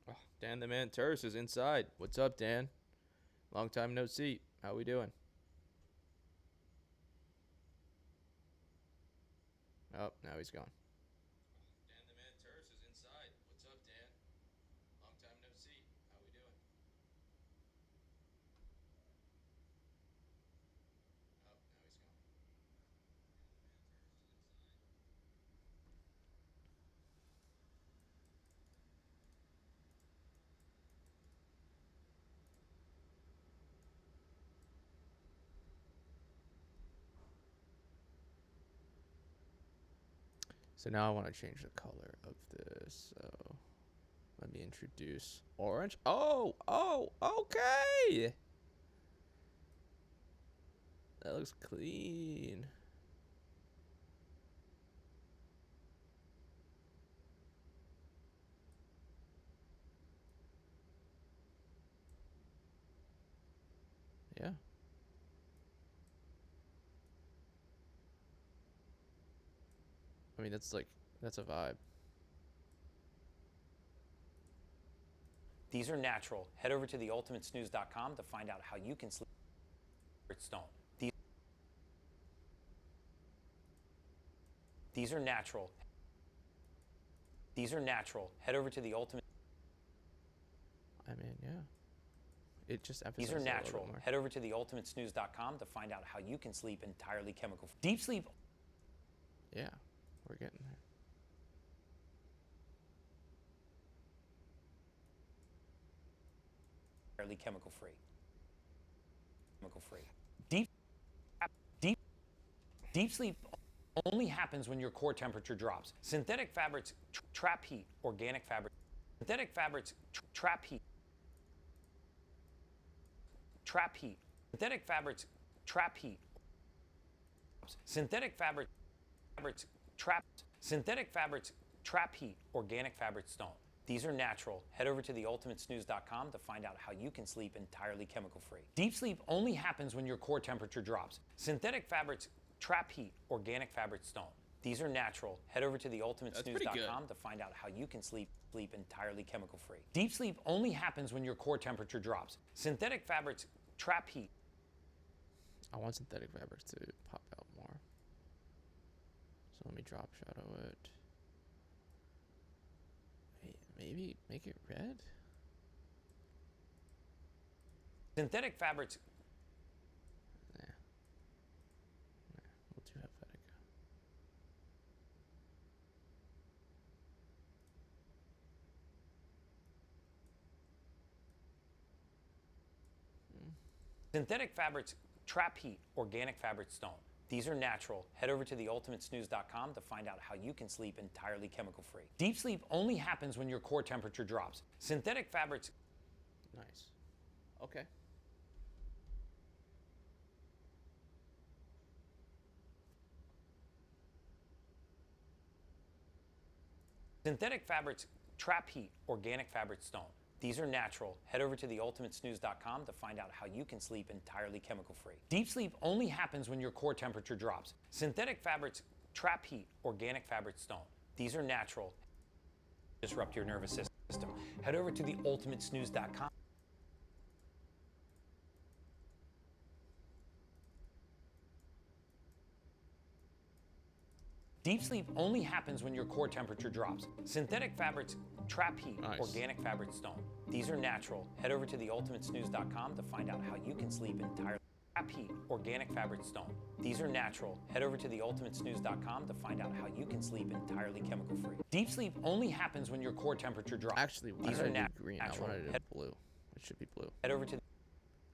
[SPEAKER 1] Oh, Dan the Man Terrace is inside. What's up, Dan? Long time no see. How we doing? Oh, now he's gone. Dan the Man Terrace is inside. What's up, Dan? Long time no see. How we doing? Oh, now he's gone. So now I want to change the color of this. So let me introduce orange. Oh, okay. That looks clean. Yeah. I mean, that's a vibe.
[SPEAKER 2] These are natural. Head over to theultimatesnooze.com to find out how you can sleep stone. These are natural. These are natural. Head over to the ultimate.
[SPEAKER 1] I mean, yeah. It just
[SPEAKER 2] These
[SPEAKER 1] emphasizes
[SPEAKER 2] are
[SPEAKER 1] it a little
[SPEAKER 2] natural.
[SPEAKER 1] bit more.
[SPEAKER 2] Head over to theultimatesnooze.com to find out how you can sleep entirely chemical. Deep sleep.
[SPEAKER 1] Yeah, we're getting there.
[SPEAKER 2] Entirely chemical free. Chemical free. Deep sleep only happens when your core temperature drops. Synthetic fabrics trap heat. Organic fabrics. Synthetic fabrics trap heat. Trap heat. Synthetic fabrics trap heat. Synthetic fabrics trap. Synthetic fabrics trap heat. Organic fabrics don't. These are natural. Head over to theultimatesnooze.com to find out how you can sleep entirely chemical free. Deep sleep only happens when your core temperature drops. Synthetic fabrics trap heat. Organic fabrics don't. These are natural. Head over to theultimatesnooze.com to find out how you can sleep entirely chemical free. Deep sleep only happens when your core temperature drops. Synthetic fabrics trap heat.
[SPEAKER 1] I want synthetic fabrics to pop out more. So let me drop shadow it. Maybe make it red?
[SPEAKER 2] Synthetic fabrics.
[SPEAKER 1] Nah. We'll do Helvetica.
[SPEAKER 2] Synthetic fabrics trap heat. Organic fabrics don't. These are natural. Head over to theultimatesnooze.com to find out how you can sleep entirely chemical free. Deep sleep only happens when your core temperature drops. Synthetic fabrics.
[SPEAKER 1] Nice. Okay.
[SPEAKER 2] Synthetic fabrics trap heat. Organic fabrics don't. These are natural. Head over to theultimatesnooze.com to find out how you can sleep entirely chemical free. Deep sleep only happens when your core temperature drops. Synthetic fabrics trap heat. Organic fabrics don't. These are natural. Disrupt your nervous system. Head over to theultimatesnooze.com. Deep sleep only happens when your core temperature drops. Synthetic fabrics trap heat.
[SPEAKER 1] Nice.
[SPEAKER 2] Organic fabrics don't. These are natural. Head over to theultimatesnooze.com to find out how you can sleep entirely. Trap heat. Organic fabrics don't. These are natural. Head over to theultimatesnooze.com to find out how you can sleep entirely chemical free. Deep sleep only happens when your core temperature drops.
[SPEAKER 1] Actually, why did I do green? I wanted it in blue. It should be blue.
[SPEAKER 2] Head over to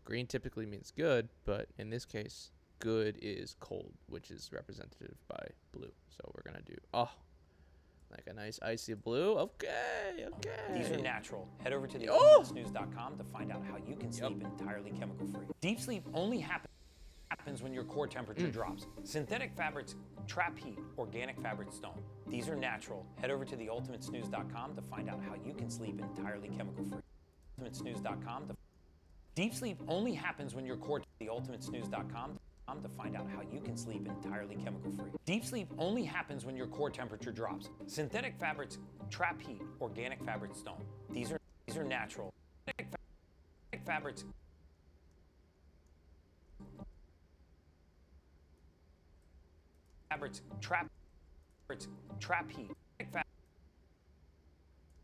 [SPEAKER 1] Green typically means good, but in this case, good is cold, which is representative by blue. So we're gonna do like a nice icy blue. Okay.
[SPEAKER 2] These are natural. Head over to theultimatesnooze.com to find out how you can sleep entirely chemical free. Deep sleep only happens when your core temperature drops. Synthetic fabrics trap heat. Organic fabrics don't. These are natural. Head over to theultimatesnooze.com to find out how you can sleep entirely chemical free. Theultimatesnooze.com. Deep sleep only happens when your core. Theultimatesnooze.com to find out how you can sleep entirely chemical free. Deep sleep only happens when your core temperature drops. Synthetic fabrics trap heat. Organic fabrics don't. These are natural. Synthetic fabrics trap heat.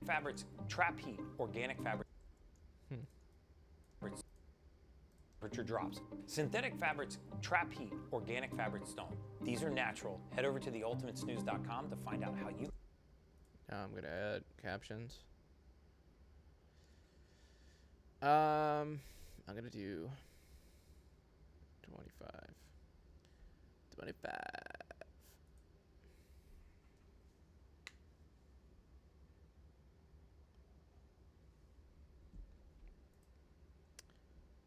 [SPEAKER 2] Fabrics trap heat. Organic fabrics temperature drops. Synthetic fabrics trap heat. Organic fabrics don't. These are natural. Head over to theultimatesnooze.com to find out how you.
[SPEAKER 1] Now I'm gonna add captions. I'm gonna do 25.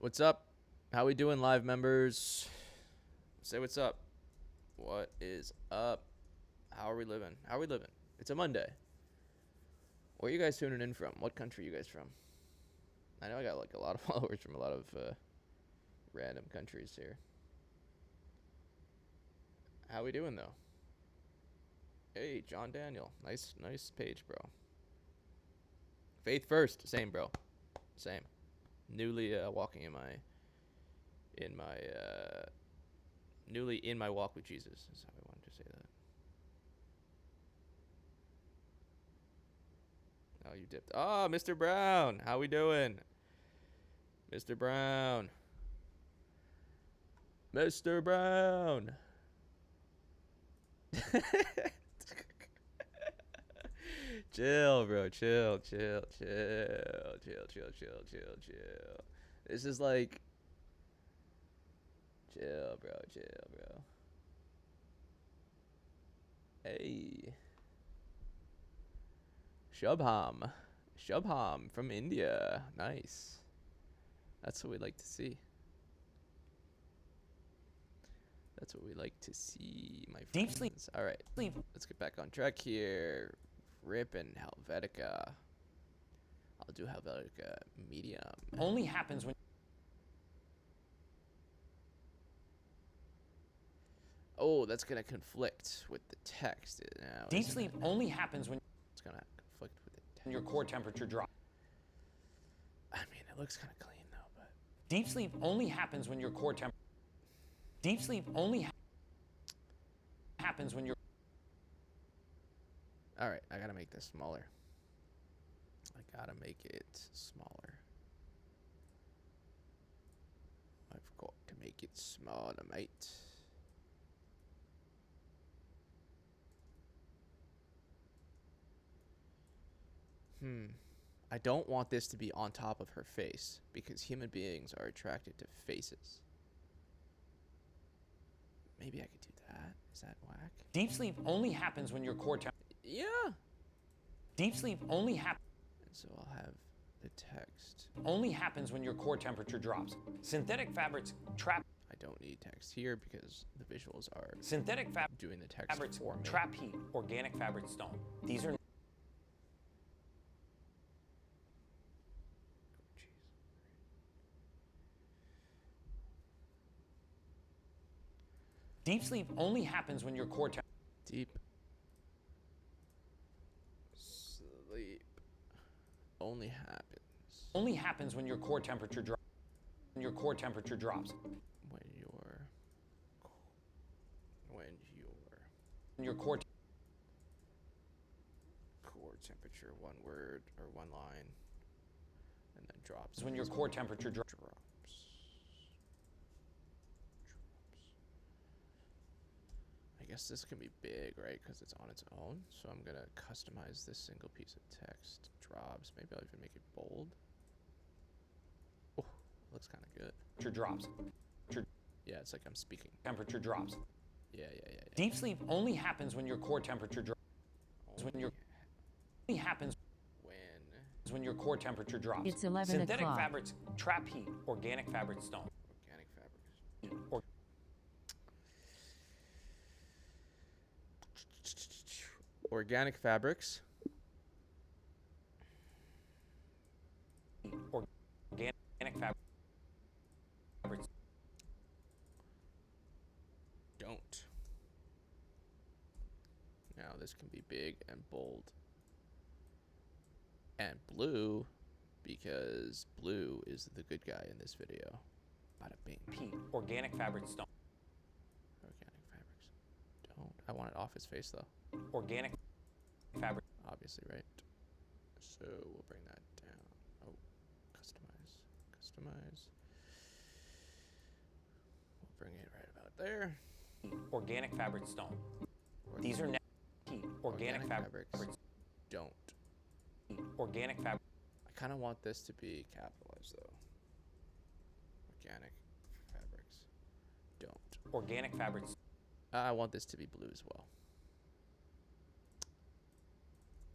[SPEAKER 1] What's up? How we doing, live members? Say what's up. What is up? How are we living? How are we living? It's a Monday. Where are you guys tuning in from? What country are you guys from? I know I got like a lot of followers from a lot of random countries here. How we doing though? Hey, John Daniel. Nice page, bro. Faith first. Same, bro. Same. Newly walking newly in my walk with Jesus is how I wanted to say that. Oh, you dipped. Oh, Mr. Brown. How we doing? Mr. Brown. Mr. Brown. Chill, bro. Chill. This is like... Chill, bro. Hey. Shubham from India. Nice. That's what we like to see. That's what we like to see, my friends.
[SPEAKER 2] Deep sleep.
[SPEAKER 1] All right. Let's get back on track here. Rippin' Helvetica. I'll do Helvetica medium.
[SPEAKER 2] Only happens when...
[SPEAKER 1] Oh, that's going to conflict with the text now.
[SPEAKER 2] Deep sleep only happens when...
[SPEAKER 1] It's going to conflict with the text.
[SPEAKER 2] your core temperature drops.
[SPEAKER 1] I mean, it looks kind of clean, though, but...
[SPEAKER 2] Deep sleep only happens when your core temperature... Deep sleep only happens when your...
[SPEAKER 1] All right, I got to make this smaller. I got to make it smaller. I've got to make it smaller, mate. I don't want this to be on top of her face because human beings are attracted to faces. Maybe I could do that. Is that whack?
[SPEAKER 2] Deep sleep only happens when your core temperature...
[SPEAKER 1] Yeah.
[SPEAKER 2] Deep sleep only happens...
[SPEAKER 1] And so I'll have the text.
[SPEAKER 2] Only happens when your core temperature drops. Synthetic fabrics trap...
[SPEAKER 1] I don't need text here because the visuals are
[SPEAKER 2] Synthetic
[SPEAKER 1] doing the text
[SPEAKER 2] fabrics
[SPEAKER 1] for me.
[SPEAKER 2] trap heat. Organic fabrics don't. These are... Deep sleep only happens when your core temperature...
[SPEAKER 1] Deep sleep only happens
[SPEAKER 2] when your core temperature drops. When your core temperature drops.
[SPEAKER 1] when
[SPEAKER 2] When your core
[SPEAKER 1] core temperature, one word or one line, and then drops.
[SPEAKER 2] when your core temperature drops.
[SPEAKER 1] I guess this can be big, right? Because it's on its own. So I'm gonna customize this single piece of text. Drops. Maybe I'll even make it bold. Oh, looks kind of good.
[SPEAKER 2] Drops.
[SPEAKER 1] Yeah, it's like I'm speaking.
[SPEAKER 2] Temperature drops.
[SPEAKER 1] Yeah.
[SPEAKER 2] Deep sleep only happens when your core temperature drops. When your only happens when your core temperature drops.
[SPEAKER 3] It's 11
[SPEAKER 2] Synthetic
[SPEAKER 3] o'clock.
[SPEAKER 2] fabrics trap heat. Organic fabrics don't.
[SPEAKER 1] Organic fabrics. Organic fabrics.
[SPEAKER 2] Organic fabrics
[SPEAKER 1] Don't. Now this can be big and bold. And blue, because blue is the good guy in this video. Bada bing.
[SPEAKER 2] heat. Organic fabrics don't.
[SPEAKER 1] Organic fabrics. Don't. I want it off his face though.
[SPEAKER 2] Organic fabric.
[SPEAKER 1] Obviously, right? So we'll bring that down. Oh, customize. We'll bring it right about there.
[SPEAKER 2] Organic fabrics don't. These are heat. Organic fabrics
[SPEAKER 1] don't.
[SPEAKER 2] Organic fabric.
[SPEAKER 1] I kind of want this to be capitalized though. Organic fabrics don't.
[SPEAKER 2] Organic fabrics.
[SPEAKER 1] I want this to be blue as well.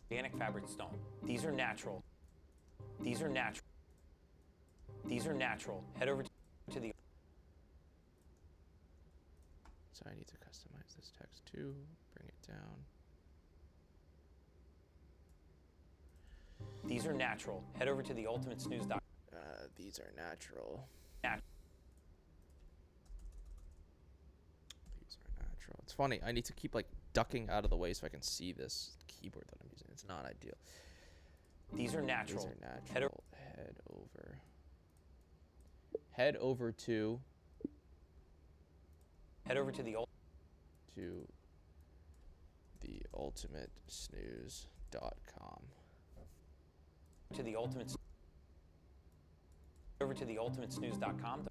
[SPEAKER 2] Organic fabrics don't. These are natural. These are natural. These are natural. Head over to the
[SPEAKER 1] So I need to customize this text too, bring it down.
[SPEAKER 2] These are natural. Head over to the ultimatesnooze.com.
[SPEAKER 1] These are natural. These are natural. It's funny. I need to keep like ducking out of the way so I can see this keyboard that I'm using. It's not ideal.
[SPEAKER 2] These are natural.
[SPEAKER 1] These are natural. Head over to the ultimatesnooze.com.
[SPEAKER 2] Over to the ultimatesnooze.com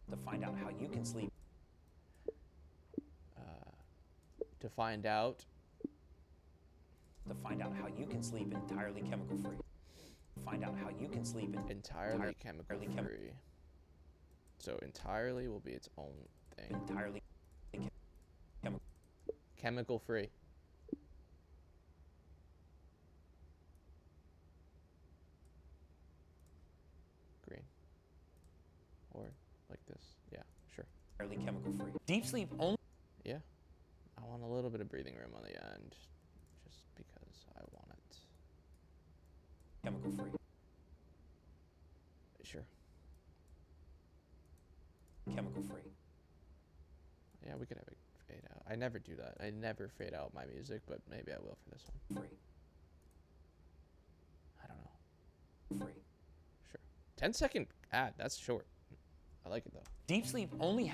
[SPEAKER 2] to find out how you can sleep.
[SPEAKER 1] To find out
[SPEAKER 2] how you can sleep entirely chemical free.
[SPEAKER 1] Entirely chemical free. So entirely will be its own thing.
[SPEAKER 2] Entirely
[SPEAKER 1] Chemical free. Green. Or like this. Yeah, sure.
[SPEAKER 2] entirely chemical free. Deep sleep only.
[SPEAKER 1] Yeah. I want a little bit of breathing room on the end. Just because I want it.
[SPEAKER 2] Chemical free.
[SPEAKER 1] Sure.
[SPEAKER 2] Chemical free.
[SPEAKER 1] Yeah, we could have it fade out. I never do that. I never fade out my music, but maybe I will for this one.
[SPEAKER 2] Free.
[SPEAKER 1] I don't know.
[SPEAKER 2] Free.
[SPEAKER 1] Sure. 10-second ad. That's short. I like it though.
[SPEAKER 2] Deep sleep only.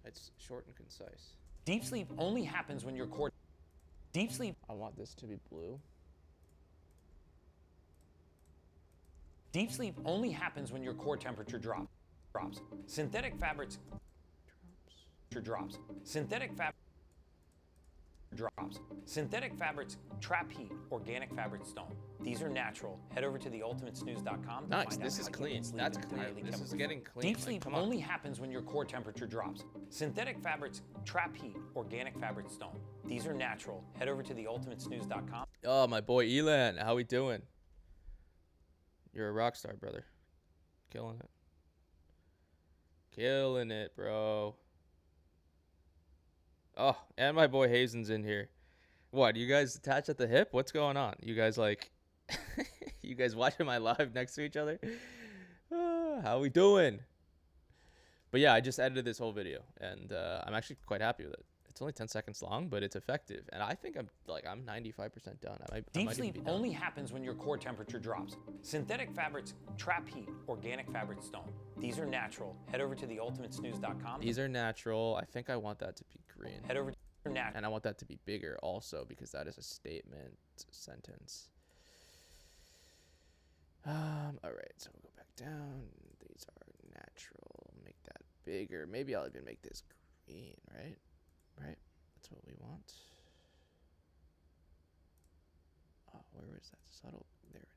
[SPEAKER 1] It's short and concise.
[SPEAKER 2] Deep sleep only happens when your core. Deep sleep.
[SPEAKER 1] I want this to be blue.
[SPEAKER 2] Deep sleep only happens when your core temperature drops. Synthetic fabrics. Drops. Synthetic fabrics trap heat. Organic fabrics don't. These are natural. Head over to the ultimatesnooze.com.
[SPEAKER 1] Nice. This is clean. That's clean. This is getting clean.
[SPEAKER 2] Deep sleep only happens when your core temperature drops. Synthetic fabrics trap heat. Organic fabrics don't. These are natural. Head over to the ultimatesnooze.com.
[SPEAKER 1] Oh, my boy Elan, how we doing? You're a rock star, brother. Killing it. Killing it, bro. Oh, and my boy Hazen's in here. What, you guys attached at the hip? What's going on? You guys like, you guys watching my live next to each other? How we doing? But yeah, I just edited this whole video, and I'm actually quite happy with it. It's only 10 seconds long, but it's effective, and I think I'm 95% done.
[SPEAKER 2] Deep sleep only happens when your core temperature drops. Synthetic fabrics trap heat. Organic fabrics don't. These are natural. Head over to the ultimatesnooze.com.
[SPEAKER 1] These are natural. I think I want that to be green.
[SPEAKER 2] Head over to natural.
[SPEAKER 1] And I want that to be bigger also, because that is a statement sentence. All right, so we'll go back down. These are natural. Make that bigger. Maybe I'll even make this green, right? Right? That's what we want. Oh, where is that subtle? There it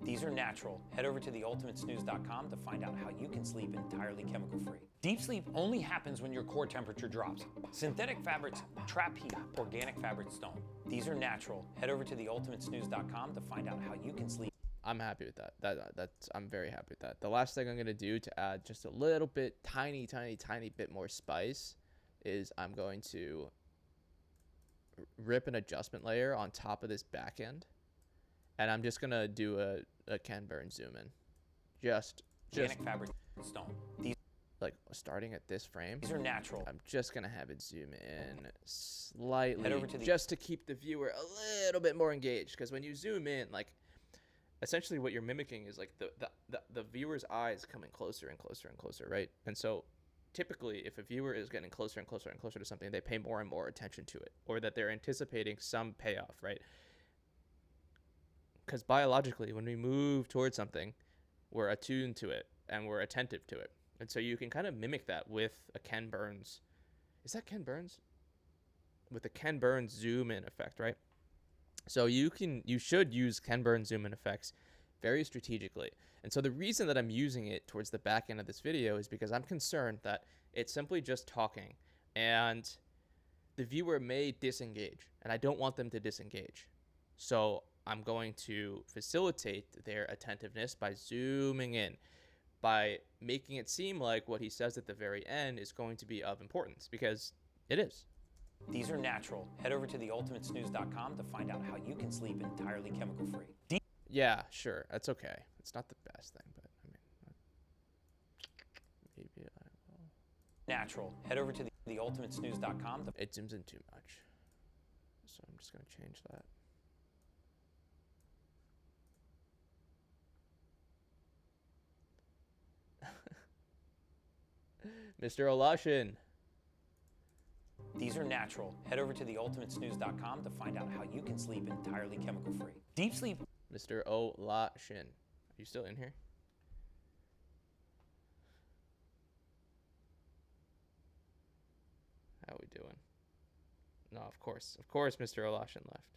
[SPEAKER 1] is.
[SPEAKER 2] These are natural. Head over to the ultimatesnooze.com to find out how you can sleep entirely chemical free. Deep sleep only happens when your core temperature drops. Synthetic fabrics trap heat. Organic fabrics don't. These are natural. Head over to the ultimatesnooze.com to find out how you can sleep.
[SPEAKER 1] I'm happy with that. I'm very happy with that. The last thing I'm gonna do to add just a little bit, tiny bit more spice, is I'm going to rip an adjustment layer on top of this back end, and I'm just gonna do a Ken Burns zoom in, just
[SPEAKER 2] Organic fabrics don't. These
[SPEAKER 1] like starting at this frame.
[SPEAKER 2] These are natural.
[SPEAKER 1] I'm just gonna have it zoom in slightly,
[SPEAKER 2] Head over to the
[SPEAKER 1] just to keep the viewer a little bit more engaged. Because when you zoom in, like, essentially what you're mimicking is like the viewer's eyes coming closer and closer and closer, right? And so typically if a viewer is getting closer and closer and closer to something, they pay more and more attention to it, or that they're anticipating some payoff, right? Because biologically, when we move towards something, we're attuned to it and we're attentive to it. And so you can kind of mimic that with a Ken Burns. Is that Ken Burns? With the Ken Burns zoom in effect, right? So you should use Ken Burns zoom in effects very strategically. And so the reason that I'm using it towards the back end of this video is because I'm concerned that it's simply just talking and the viewer may disengage, and I don't want them to disengage. So I'm going to facilitate their attentiveness by zooming in. by making it seem like what he says at the very end is going to be of importance, because it is.
[SPEAKER 2] These are natural. Head over to theultimatesnooze.com to find out how you can sleep entirely chemical free.
[SPEAKER 1] Yeah, sure. That's okay. It's not the best thing, but I mean, maybe I will.
[SPEAKER 2] Natural. Head over to theultimatesnooze.com.
[SPEAKER 1] It zooms in too much, so I'm just going to change that. Mr. Olashin.
[SPEAKER 2] These are natural. Head over to theultimatesnooze.com to find out how you can sleep entirely chemical free. Deep sleep.
[SPEAKER 1] Mr. Olashin. Are you still in here? How we doing? No, of course. Of course Mr. Olashin left.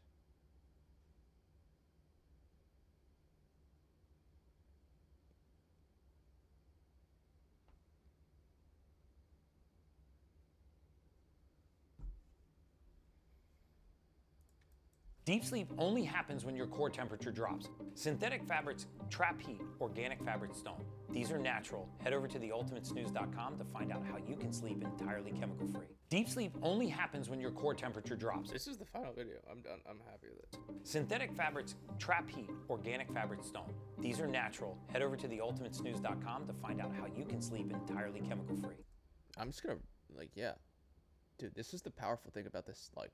[SPEAKER 2] Deep sleep only happens when your core temperature drops. Synthetic fabrics trap heat, organic fabrics don't. These are natural. Head over to theultimatesnooze.com to find out how you can sleep entirely chemical free. Deep sleep only happens when your core temperature drops.
[SPEAKER 1] This is the final video. I'm done. I'm happy with it.
[SPEAKER 2] Synthetic fabrics trap heat, organic fabrics don't. These are natural. Head over to theultimatesnooze.com to find out how you can sleep entirely chemical free.
[SPEAKER 1] I'm just gonna, like, yeah. Dude, this is the powerful thing about this, like,